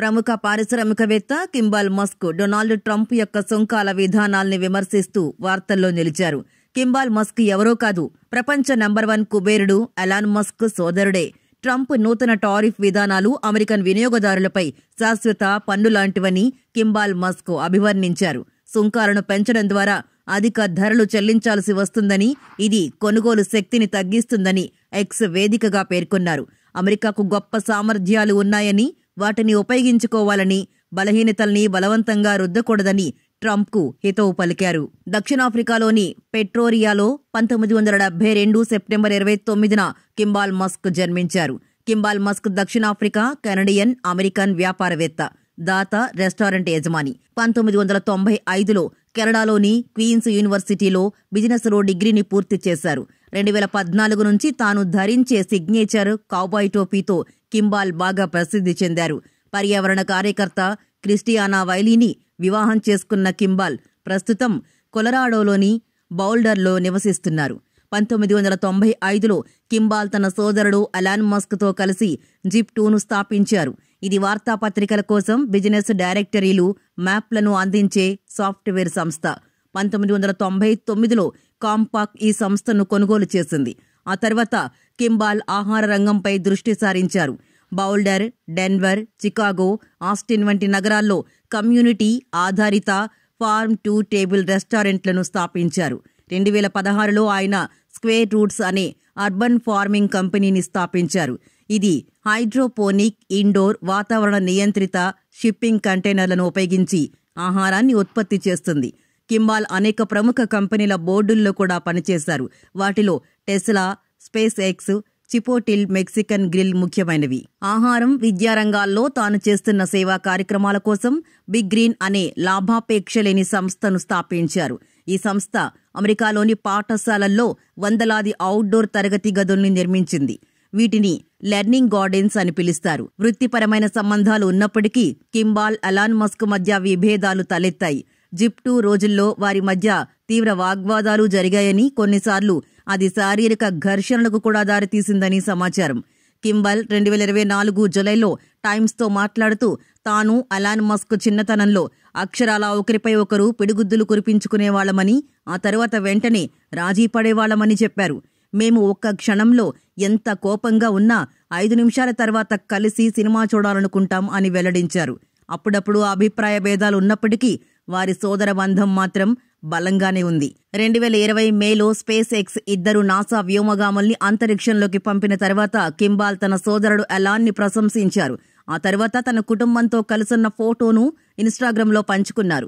ప్రముఖ పారిశ్రామికవేత్త Kimball Musk Donald Trump యొక్క సుంకాల విధానాల్ని విమర్శిస్తూ వార్తల్లో నిలిచారు. కింబాల్ మస్క్ ఎవరో కాదు, ప్రపంచ నంబర్ 1 కుబేరుడు ఎలాన్ మస్క్ సోదరుడే. ట్రంప్ నూతన టారిఫ్ విధానాలు అమెరికన్ వినియోగదారులపై శాశ్వత పన్నులాంటివని కింబాల్ మస్క్ అభివర్ణించారు. సుంకాలను పెంచడం ద్వారా అధిక ధరలు చెల్లించాల్సి వస్తుందని, ఇది కొనుగోలు శక్తిని తగ్గిస్తుందని ఎక్స్ వేదికగా పేర్కొన్నారు. అమెరికాకు గొప్ప సామర్థ్యాలు ఉన్నాయని, వాటిని ఉపయోగించుకోవాలని, బలహీనతల్ని బలవంతంగా రుద్దకూడదని ట్రంప్కు హితవు పలికారు. దక్షిణాఫ్రికాలోని పెట్రోరియాలో 1972 సెప్టెంబర్ 29న కింబాల్ మస్క్ జన్మించారు. కింబాల్ మస్క్ దక్షిణాఫ్రికా, కెనడియన్, అమెరికన్ వ్యాపారవేత్త, దాత, రెస్టారెంట్ యజమాని. 1995లో కెనడాలోని క్వీన్స్ యూనివర్సిటీలో బిజినెస్లో డిగ్రీని పూర్తి చేశారు. 2014 నుంచి తాను ధరించే సిగ్నేచర్ కౌబాయ్ టోపీతో కింబాల్ బాగా ప్రసిద్ధి చెందారు. పర్యావరణ కార్యకర్త క్రిస్టియానా వైలీని వివాహం చేసుకున్న కింబాల్ ప్రస్తుతం కొలరాడోలోని బౌల్డర్లో నివసిస్తున్నారు. 1995లో కింబాల్ తన సోదరుడు ఎలాన్ మస్క్తో కలిసి జిప్2ను స్థాపించారు. ఇది వార్తాపత్రికల కోసం బిజినెస్ డైరెక్టరీలు, మ్యాప్లను అందించే సాఫ్ట్వేర్ సంస్థ. 1999లో కాంపాక్ ఈ సంస్థను కొనుగోలు చేసింది. ఆ తర్వాత కింబాల్ ఆహార రంగంపై దృష్టి సారించారు. బౌల్డర్, డెన్వర్, చికాగో, ఆస్టిన్ వంటి నగరాల్లో కమ్యూనిటీ ఆధారిత ఫార్మ్ టు టేబుల్ రెస్టారెంట్లను స్థాపించారు. 2016లో ఆయన స్క్వేర్ రూట్స్ అనే అర్బన్ ఫార్మింగ్ కంపెనీని స్థాపించారు. ఇది హైడ్రోపోనిక్, ఇండోర్, వాతావరణ నియంత్రిత షిప్పింగ్ కంటైనర్లను ఉపయోగించి ఆహారాన్ని ఉత్పత్తి చేస్తుంది. కింబాల్ అనేక ప్రముఖ కంపెనీల బోర్డుల్లో కూడా పనిచేశారు. వాటిలో Tesla, SpaceX, Chipotle, Mexican grill ముఖ్యమైనవి. ఆహారం, విద్యారంగాల్లో తాను చేస్తున్న సేవా కార్యక్రమాల కోసం బిగ్ గ్రీన్ అనే లాభాపేక్ష లేని సంస్థను స్థాపించారు. ఈ సంస్థ అమెరికాలోని పాఠశాలల్లో వందలాది అవుట్డోర్ తరగతి గదుల్ని నిర్మించింది. వీటిని లెర్నింగ్ గార్డెన్స్ అని పిలుస్తారు. వృత్తిపరమైన సంబంధాలు ఉన్నప్పటికీ కింబాల్, ఎలాన్ మస్క్ మధ్య విభేదాలు తలెత్తాయి. జిప్2 రోజుల్లో వారి మధ్య తీవ్ర వాగ్వాదాలు జరిగాయని, కొన్నిసార్లు అది శారీరక ఘర్షణలకు కూడా దారితీసిందని సమాచారం. కింబాల్ 2024 జులైలో టైమ్స్తో మాట్లాడుతూ తాను, ఎలాన్ మస్క్ చిన్నతనంలో అక్షరాలా ఒకరిపై ఒకరు పిడిగుద్దులు కురిపించుకునేవాళ్లమని, ఆ తర్వాత వెంటనే రాజీ పడేవాళ్లమని చెప్పారు. మేము ఒక్క క్షణంలో ఎంత కోపంగా ఉన్నా 5 నిమిషాల తర్వాత కలిసి సినిమా చూడాలనుకుంటాం అని వెల్లడించారు. అప్పుడప్పుడు అభిప్రాయ భేదాలు ఉన్నప్పటికీ వారి సోదర బంధం మాత్రం బలంగానే ఉంది. 2020 మేలో స్పేస్ ఎక్స్ 2 నాసా వ్యోమగాముల్ని అంతరిక్షంలోకి పంపిన తర్వాత కింబాల్ తన సోదరుడు ఎలాన్ని ప్రశంసించారు. ఆ తర్వాత తన కుటుంబంతో కలిసున్న ఫోటోను ఇన్స్టాగ్రామ్లో పంచుకున్నారు.